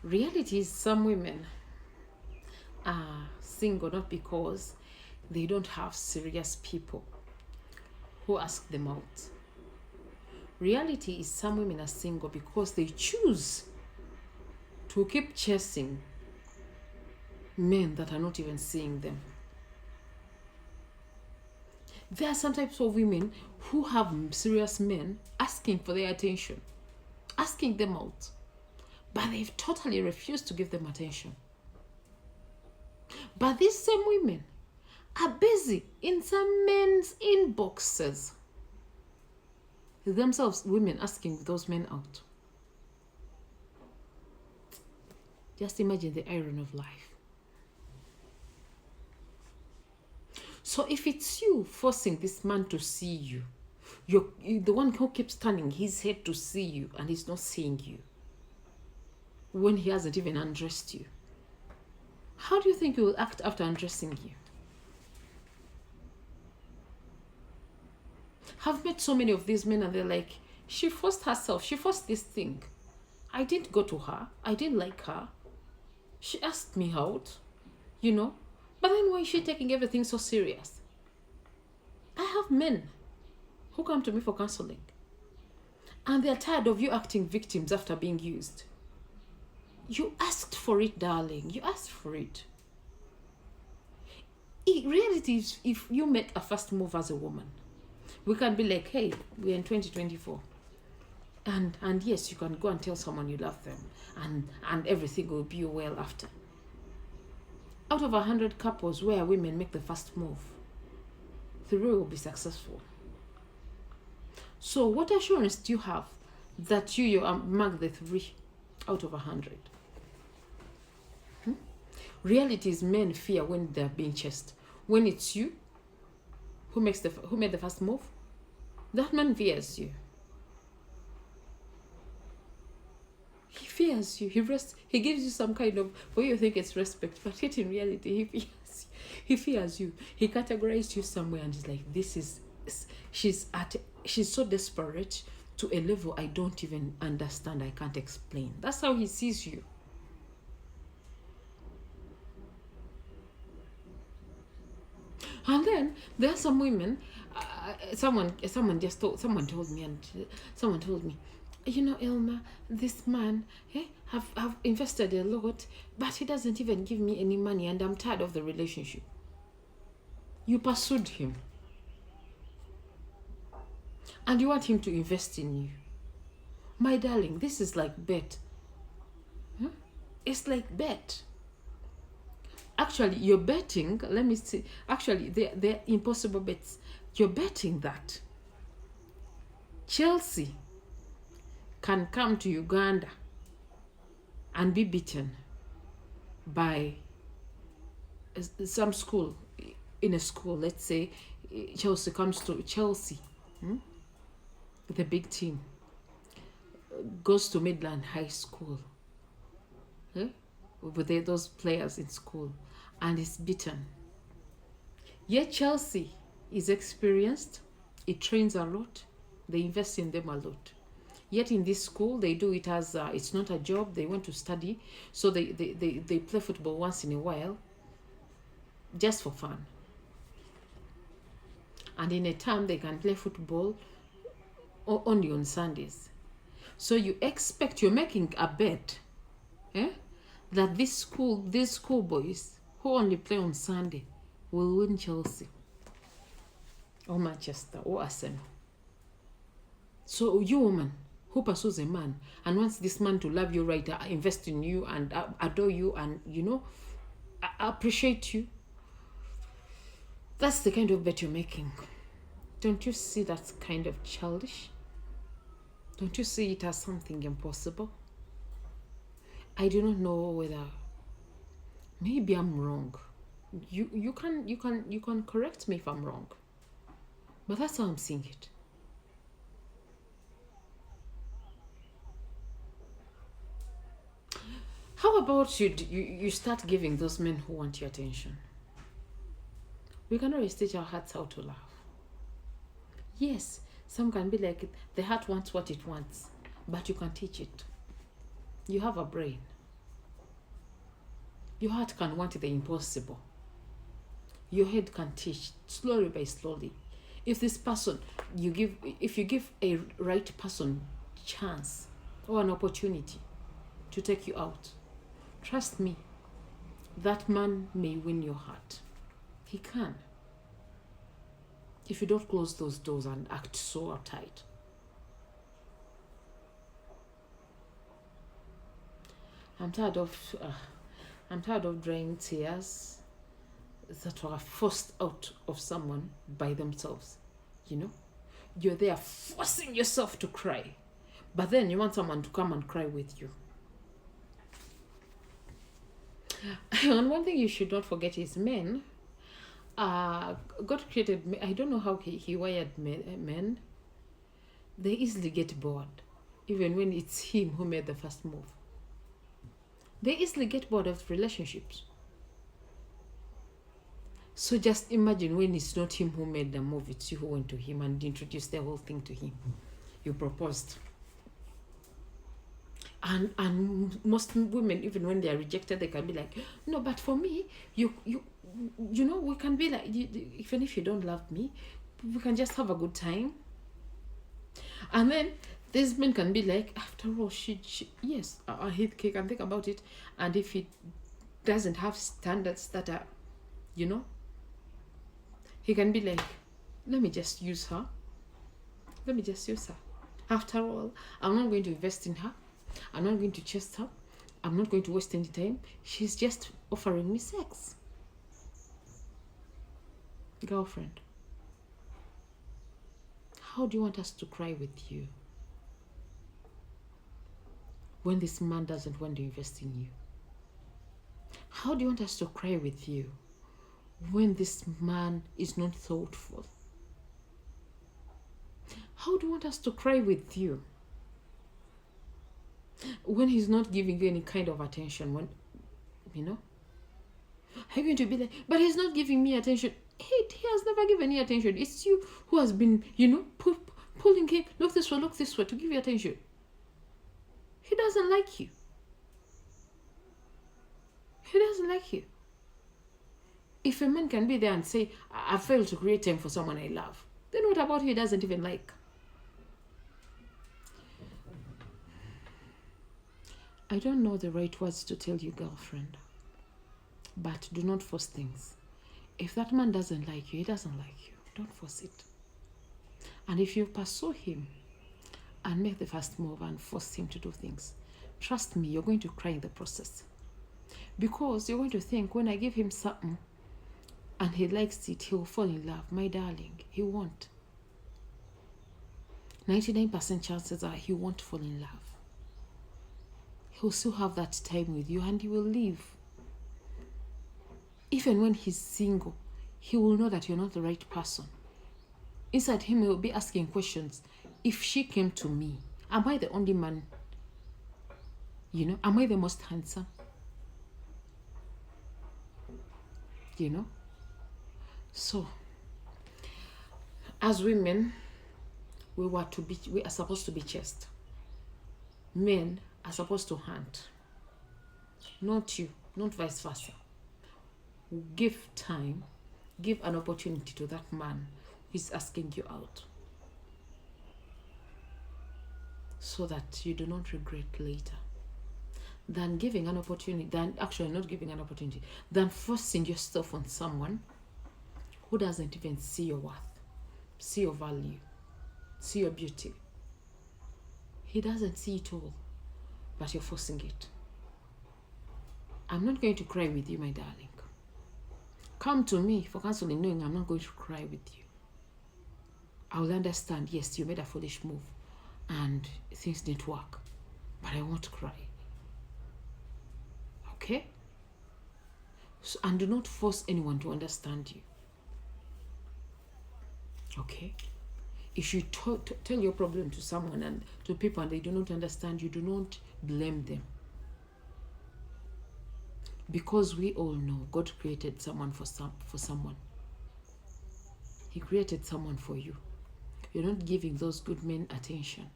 Reality is some women are single not because they don't have serious people who ask them out. Reality is some women are single because they choose to keep chasing men that are not even seeing them. There are some types of women who have serious men asking for their attention, asking them out, but they've totally refused to give them attention. But these same women are busy in some men's inboxes, themselves women asking those men out. Just imagine the irony of life. So if it's you forcing this man to see you, you're the one who keeps turning his head to see you and he's not seeing you when he hasn't even undressed you, how do you think he will act after undressing you? I've met so many of these men and they're like, she forced herself, she forced this thing. I didn't go to her, I didn't like her. She asked me out, But then why is she taking everything so serious? I have men who come to me for counseling and they're tired of you acting victims after being used. You asked for it, darling. You asked for it. In reality, if you make a first move as a woman, we can be like, hey, we're in 2024. And yes, you can go and tell someone you love them and everything will be well after. Out of 100 couples where women make the first move, 3 will be successful. So what assurance do you have that you are among the 3 out of 100? Reality is men fear when they're being chased. When it's you who made the first move, that man fears you. He fears you. He gives you some kind of, for you think it's respect, but yet in reality he fears you. He categorized you somewhere and he's like, she's so desperate to a level I don't even understand, I can't explain. That's how he sees you. And then there are some women. Someone told me, Elma, this man, have invested a lot, but he doesn't even give me any money, and I'm tired of the relationship. You pursued him, and you want him to invest in you. My darling, this is like bet. It's like bet. Actually, you're betting, let me see. Actually, they're impossible bets. You're betting that Chelsea can come to Uganda and be beaten by some school, in a school. Let's say Chelsea comes to Chelsea, the big team, goes to Midland High School, with those players in school, and is beaten. Yet Chelsea is experienced, it trains a lot, they invest in them a lot. Yet in this school, they do it as, it's not a job, they want to study, so they play football once in a while, just for fun. And in a term, they can play football only on Sundays. So you're making a bet, that these schoolboys who only play on Sunday will win Chelsea or Manchester or Arsenal. So you woman who pursues a man and wants this man to love you right, invest in you and adore you and appreciate you, that's the kind of bet you're making. Don't you see that's kind of childish? Don't you see it as something impossible? I do not know whether maybe I'm wrong. You can correct me if I'm wrong. But that's how I'm seeing it. How about you start giving those men who want your attention? We can always teach our hearts how to love. Yes, some can be like, the heart wants what it wants, but you can teach it. You have a brain. Your heart can want the impossible. Your head can teach slowly by slowly. If you give a right person chance or an opportunity to take you out, trust me, that man may win your heart. He can. If you don't close those doors and act so uptight. I'm tired of drying tears that were forced out of someone by themselves. You're there forcing yourself to cry, but then you want someone to come and cry with you. And one thing you should not forget is men. God created men. I don't know how he wired men. They easily get bored, even when it's him who made the first move. They easily get bored of relationships. So just imagine when it's not him who made the move, it's you who went to him and introduced the whole thing to him. You proposed. And most women, even when they are rejected, they can be like, no, but for me, we can be like, even if you don't love me, we can just have a good time. And then these men can be like, after all, yes, he can think about it. And if he doesn't have standards that are, he can be like, let me just use her. After all, I'm not going to invest in her. I'm not going to chase her. I'm not going to waste any time. She's just offering me sex. Girlfriend, how do you want us to cry with you when this man doesn't want to invest in you? How do you want us to cry with you when this man is not thoughtful? How do you want us to cry with you when he's not giving you any kind of attention? Are you going to be like, but he's not giving me attention? He has never given you attention. It's you who has been, pulling him, look this way to give you attention. He doesn't like you. If a man can be there and say, I failed to create time for someone I love, then what about who he doesn't even like? I don't know the right words to tell you, girlfriend, but do not force things. If that man doesn't like you, he doesn't like you. Don't force it. And if you pursue him and make the first move and force him to do things, trust me, you're going to cry in the process. Because you're going to think, when I give him something and he likes it, he'll fall in love. My darling, he won't. 99% chances are he won't fall in love. He'll still have that time with you and he will leave. Even when he's single, he will know that you're not the right person. Inside him, he will be asking questions. If she came to me, am I the only man? Am I the most handsome? So, as women, we are supposed to be chaste. Men are supposed to hunt. Not you, not vice versa. Give time, give an opportunity to that man who is asking you out, so that you do not regret later. Than giving an opportunity, than actually not giving an opportunity, than forcing yourself on someone who doesn't even see your worth, see your value, see your beauty. He doesn't see it all, but you're forcing it. I'm not going to cry with you, my darling. Come to me for counseling knowing I'm not going to cry with you. I will understand, yes, you made a foolish move and things didn't work, but I won't cry. Okay? So, and do not force anyone to understand you. Okay? If you tell your problem to someone and to people and they do not understand you, do not blame them. Because we all know God created someone for someone. He created someone for you. You're not giving those good men attention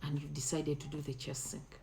and you've decided to do the chest sink.